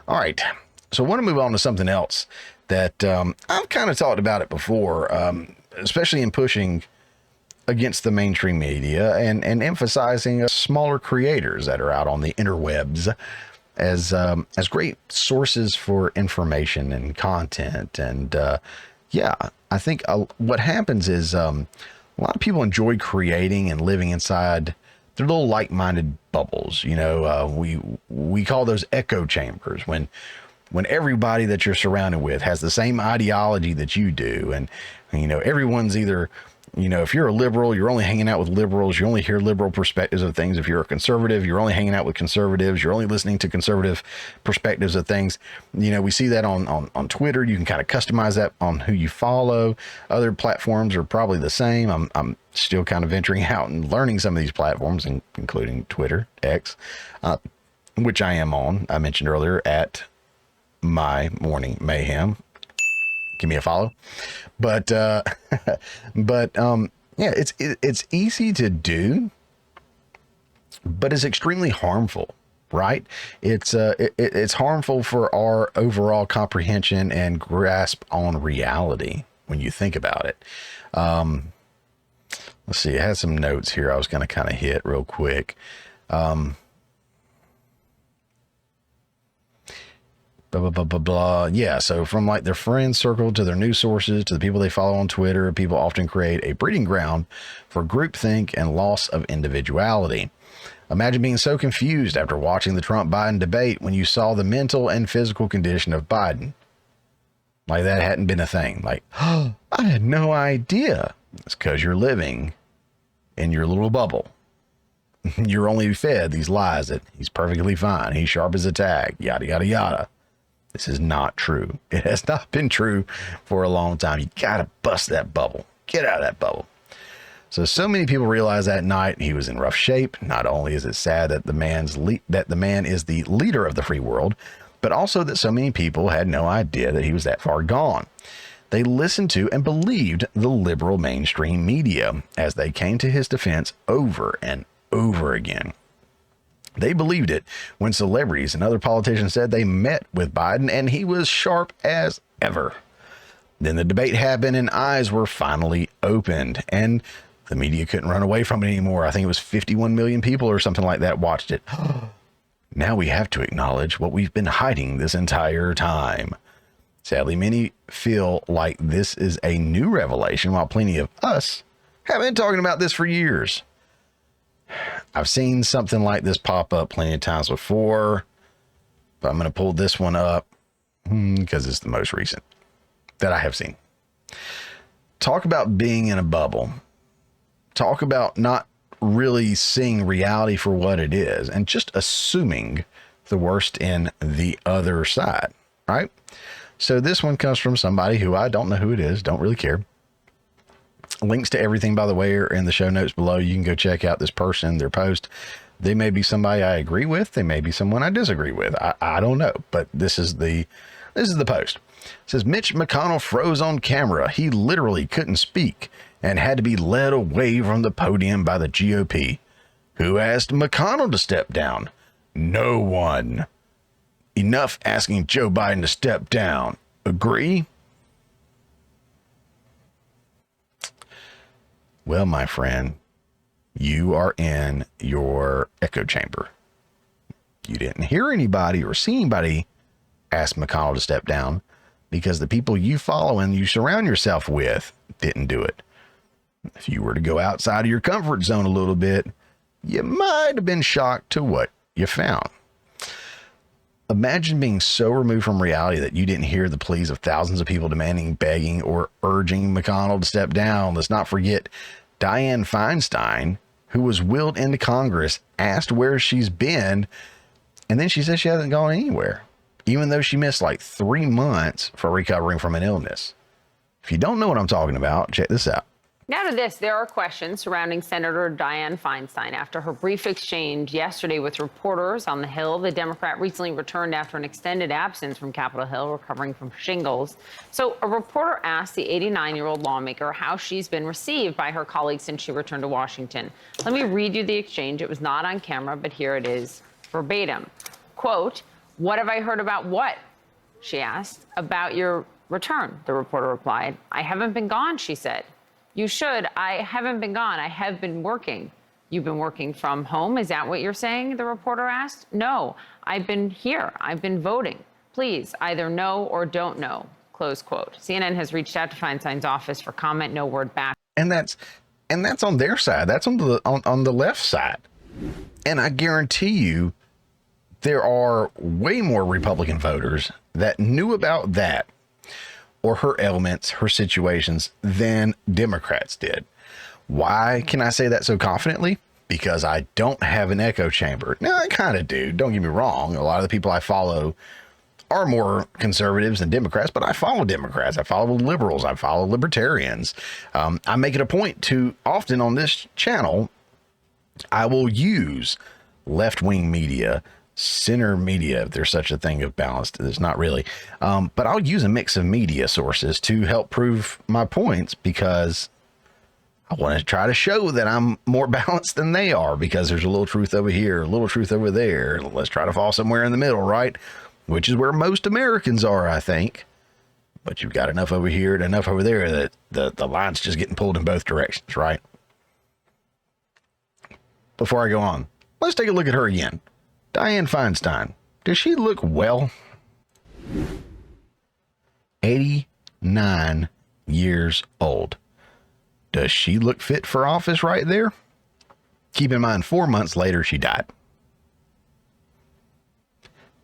All right. So I want to move on to something else that I've kind of talked about it before, especially in pushing against the mainstream media and emphasizing smaller creators that are out on the interwebs as great sources for information and content. And yeah, I think what happens is a lot of people enjoy creating and living inside their little like-minded bubbles. You know, we call those echo chambers when everybody that you're surrounded with has the same ideology that you do. And, you know, everyone's either, you know, if you're a liberal, you're only hanging out with liberals. You only hear liberal perspectives of things. If you're a conservative, you're only hanging out with conservatives. You're only listening to conservative perspectives of things. You know, we see that on Twitter. You can kind of customize that on who you follow. Other platforms are probably the same. I'm still kind of venturing out and learning some of these platforms, including Twitter, X, which I am on. I mentioned earlier at My Morning Mayhem. Give me a follow. But yeah, it's easy to do, but it's extremely harmful, right? It's harmful for our overall comprehension and grasp on reality when you think about it. Let's see, I had some notes here I was going to kind of hit real quick. Blah, blah, blah, blah, blah. Yeah, so from like their friend circle to their news sources to the people they follow on Twitter, people often create a breeding ground for groupthink and loss of individuality. Imagine being so confused after watching the Trump-Biden debate when you saw the mental and physical condition of Biden. Like that hadn't been a thing. Like, oh, I had no idea. It's because you're living in your little bubble. You're only fed these lies that he's perfectly fine. He's sharp as a tack, yada, yada, yada. This is not true. It has not been true for a long time. You got to bust that bubble. Get out of that bubble. So many people realized that night he was in rough shape. Not only is it sad that the man is the leader of the free world, but also that so many people had no idea that he was that far gone. They listened to and believed the liberal mainstream media as they came to his defense over and over again. They believed it when celebrities and other politicians said they met with Biden and he was sharp as ever. Then the debate happened and eyes were finally opened and the media couldn't run away from it anymore. I think it was 51 million people or something like that watched it. Now we have to acknowledge what we've been hiding this entire time. Sadly, many feel like this is a new revelation while plenty of us have been talking about this for years. I've seen something like this pop up plenty of times before, but I'm going to pull this one up because it's the most recent that I have seen. Talk about being in a bubble. Talk about not really seeing reality for what it is and just assuming the worst in the other side, right? So this one comes from somebody who I don't know who it is, don't really care. Links to everything, by the way, are in the show notes below. You can go check out this person, their post. They may be somebody I agree with. They may be someone I disagree with. I don't know, but this is the post. It says, Mitch McConnell froze on camera. He literally couldn't speak and had to be led away from the podium by the GOP. Who asked McConnell to step down? No one. Enough asking Joe Biden to step down. Agree? Well, my friend, you are in your echo chamber. You didn't hear anybody or see anybody ask McConnell to step down because the people you follow and you surround yourself with didn't do it. If you were to go outside of your comfort zone a little bit, you might have been shocked to what you found. Imagine being so removed from reality that you didn't hear the pleas of thousands of people demanding, begging, or urging McConnell to step down. Let's not forget Dianne Feinstein, who was wheeled into Congress, asked where she's been, and then she says she hasn't gone anywhere, even though she missed like 3 months for recovering from an illness. If you don't know what I'm talking about, check this out. Now to this, there are questions surrounding Senator Dianne Feinstein after her brief exchange yesterday with reporters on the Hill. The Democrat recently returned after an extended absence from Capitol Hill, recovering from shingles. So a reporter asked the 89-year-old lawmaker how she's been received by her colleagues since she returned to Washington. Let me read you the exchange. It was not on camera, but here it is verbatim. Quote, What have I heard about what? She asked. About your return, the reporter replied. I haven't been gone, she said. You should. I haven't been gone. I have been working. You've been working from home? Is that what you're saying? The reporter asked. No, I've been here. I've been voting. Please, either know or don't know. Close quote. CNN has reached out to Feinstein's office for comment. No word back. And that's on their side. That's on the left side. And I guarantee you, there are way more Republican voters that knew about that or her ailments, her situations, than Democrats did. Why can I say that so confidently? Because I don't have an echo chamber. Now, I kind of do. Don't get me wrong. A lot of the people I follow are more conservatives than Democrats, but I follow Democrats. I follow liberals. I follow libertarians. I make it a point to often on this channel, I will use left-wing media, center media, if there's such a thing of balanced. There's not really. But I'll use a mix of media sources to help prove my points, because I want to try to show that I'm more balanced than they are, because there's a little truth over here, a little truth over there. Let's try to fall somewhere in the middle, right? Which is where most Americans are, I think. But you've got enough over here and enough over there that the line's just getting pulled in both directions, right? Before I go on, let's take a look at her again. Dianne Feinstein. Does she look well? 89 years old. Does she look fit for office right there? Keep in mind, 4 months later, she died.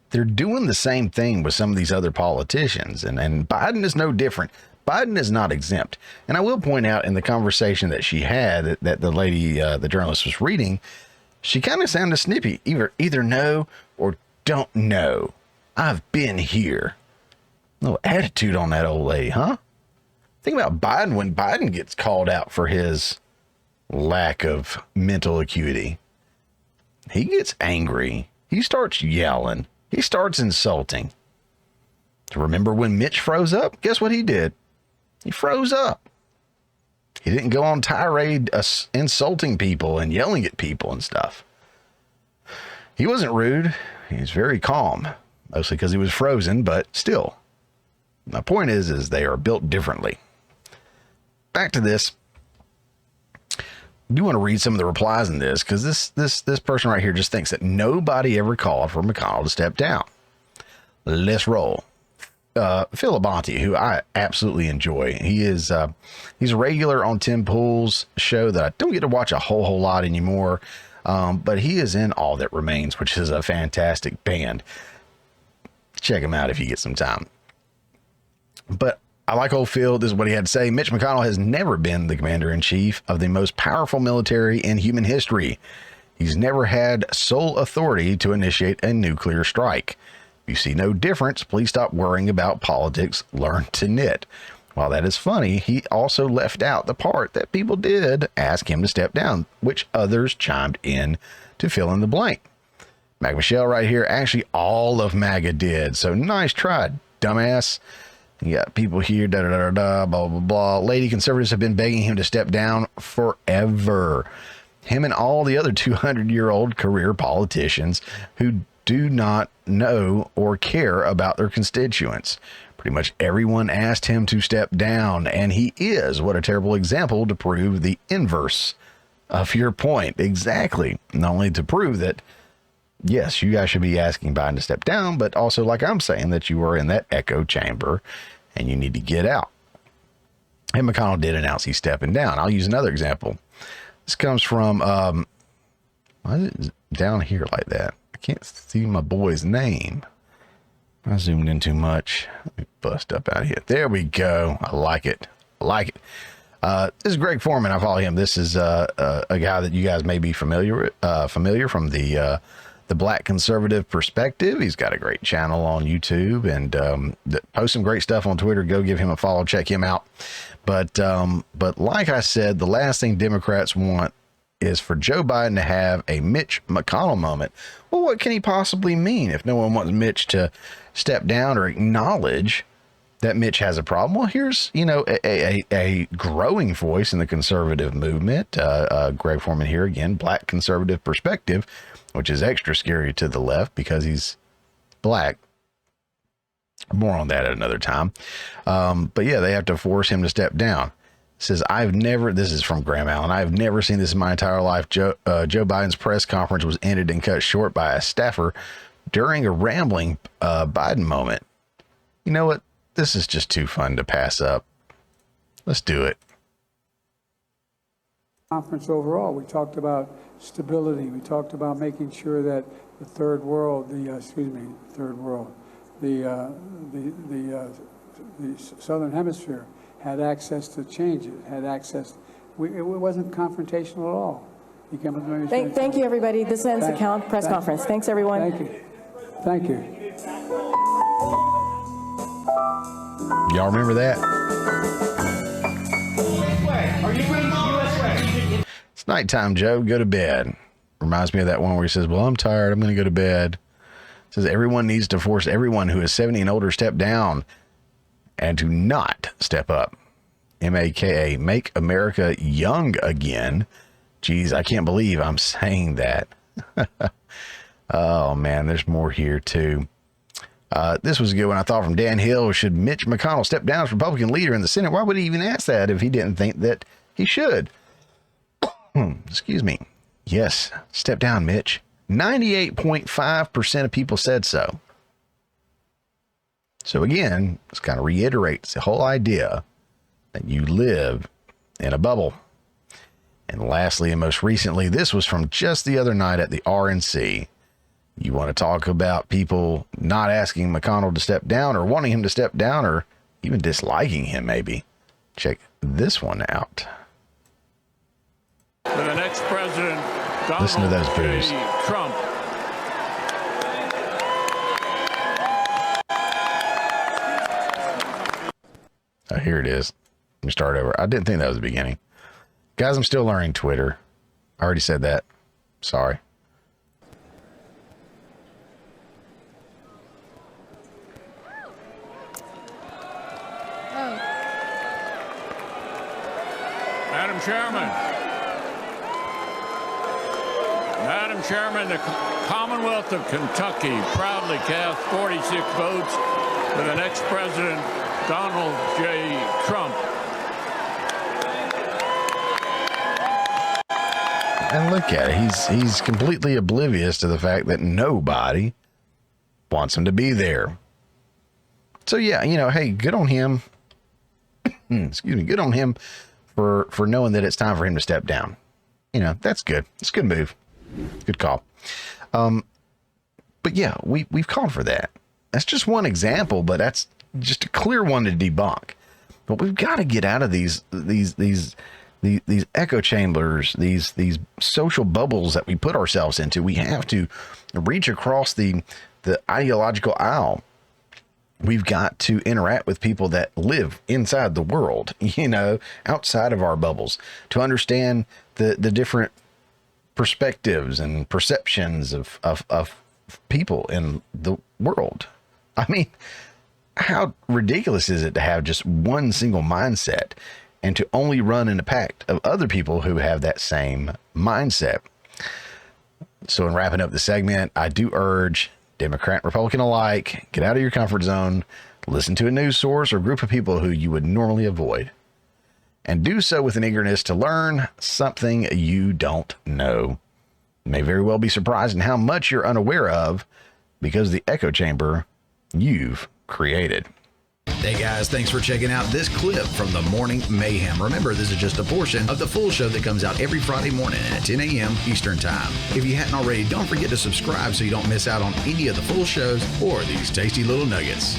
They're doing the same thing with some of these other politicians, and Biden is no different. Biden is not exempt. And I will point out, in the conversation that she had, that the lady, the journalist was reading, she kind of sounded snippy. Either know or don't know. I've been here. No attitude on that old lady, huh? Think about Biden when Biden gets called out for his lack of mental acuity. He gets angry. He starts yelling. He starts insulting. Remember when Mitch froze up? Guess what he did? He froze up. He didn't go on tirade insulting people and yelling at people and stuff. He wasn't rude. He was very calm, mostly because he was frozen, but still. My point is they are built differently. Back to this. I do want to read some of the replies in this, because this person right here just thinks that nobody ever called for McConnell to step down. Let's roll. Phil Abonte, who I absolutely enjoy. He's a regular on Tim Pool's show that I don't get to watch a whole lot anymore. But he is in All That Remains, which is a fantastic band. Check him out if you get some time. But I like old Phil. This is what he had to say. Mitch McConnell has never been the commander-in-chief of the most powerful military in human history. He's never had sole authority to initiate a nuclear strike. If you see no difference, please stop worrying about politics. Learn to knit. While that is funny, he also left out the part that people did ask him to step down, which others chimed in to fill in the blank. Mac Michelle right here, actually all of MAGA did. So nice try, dumbass. You got people here, blah, blah, blah. Lady conservatives have been begging him to step down forever. Him and all the other 200-year-old career politicians who do not know or care about their constituents. Pretty much everyone asked him to step down, and he is. What a terrible example to prove the inverse of your point. Exactly. Not only to prove that, yes, you guys should be asking Biden to step down, but also, like I'm saying, that you are in that echo chamber and you need to get out. And McConnell did announce he's stepping down. I'll use another example. This comes from, why is it down here like that? I can't see my boy's name. I zoomed in too much. Let me bust up out of here. There we go. I like it. I like it. This is Greg Foreman. I follow him. This is a guy that you guys may be familiar from the Black Conservative Perspective. He's got a great channel on YouTube and posts some great stuff on Twitter. Go give him a follow. Check him out. But like I said, the last thing Democrats want is for Joe Biden to have a Mitch McConnell moment. Well, what can he possibly mean if no one wants Mitch to step down or acknowledge that Mitch has a problem? Well, here's, a growing voice in the conservative movement. Greg Foreman here again, Black Conservative Perspective, which is extra scary to the left because he's black. More on that at another time. But yeah, they have to force him to step down. Says, this is from Graham Allen, I've never seen this in my entire life. Joe Biden's press conference was ended and cut short by a staffer during a rambling Biden moment. You know what? This is just too fun to pass up. Let's do it. Conference overall, we talked about stability. We talked about making sure that the third world, the Southern Hemisphere had access to changes, had access. It wasn't confrontational at all. He came with Thank you, everybody. This ends the press conference. Thanks, everyone. Thank you. Thank you. Y'all remember that? Are you ready? US way. It's nighttime, Joe. Go to bed. Reminds me of that one where he says, well, I'm tired. I'm going to go to bed. It says everyone needs to force everyone who is 70 and older step down and to not step up. MAKA, make America young again. Geez, I can't believe I'm saying that. Oh, man, there's more here, too. This was a good one, I thought, from Dan Hill. Should Mitch McConnell step down as Republican leader in the Senate? Why would he even ask that if he didn't think that he should? Excuse me. Yes, step down, Mitch. 98.5% of people said so. So again, this kind of reiterates the whole idea that you live in a bubble. And lastly, and most recently, this was from just the other night at the RNC. You want to talk about people not asking McConnell to step down or wanting him to step down or even disliking him, maybe. Check this one out. For the next president, Donald Listen to those boos. J. Trump. Oh, here it is. Let me start over. I didn't think that was the beginning. Guys, I'm still learning Twitter. I already said that. Sorry. Madam Chairman, the Commonwealth of Kentucky proudly cast 46 votes for the next president, Donald J. Trump. And look at it. He's completely oblivious to the fact that nobody wants him to be there. So yeah, hey, good on him. Excuse me, good on him for knowing that it's time for him to step down. That's good. It's a good move. Good call. But yeah, we've called for that. That's just one example, but that's just a clear one to debunk. But we've got to get out of these echo chambers, these social bubbles that we put ourselves into. We have to reach across the ideological aisle. We've got to interact with people that live inside the world, outside of our bubbles, to understand the different perspectives and perceptions of people in the world. I mean, how ridiculous is it to have just one single mindset and to only run in a pack of other people who have that same mindset? So in wrapping up the segment, I do urge Democrat, Republican alike, get out of your comfort zone, listen to a news source or group of people who you would normally avoid, and do so with an eagerness to learn something you don't know. You may very well be surprised in how much you're unaware of because of the echo chamber you've created. Hey guys, thanks for checking out this clip from the Morning Mayhem. Remember, this is just a portion of the full show that comes out every Friday morning at 10 a.m. Eastern Time. If you hadn't already, don't forget to subscribe so you don't miss out on any of the full shows or these tasty little nuggets.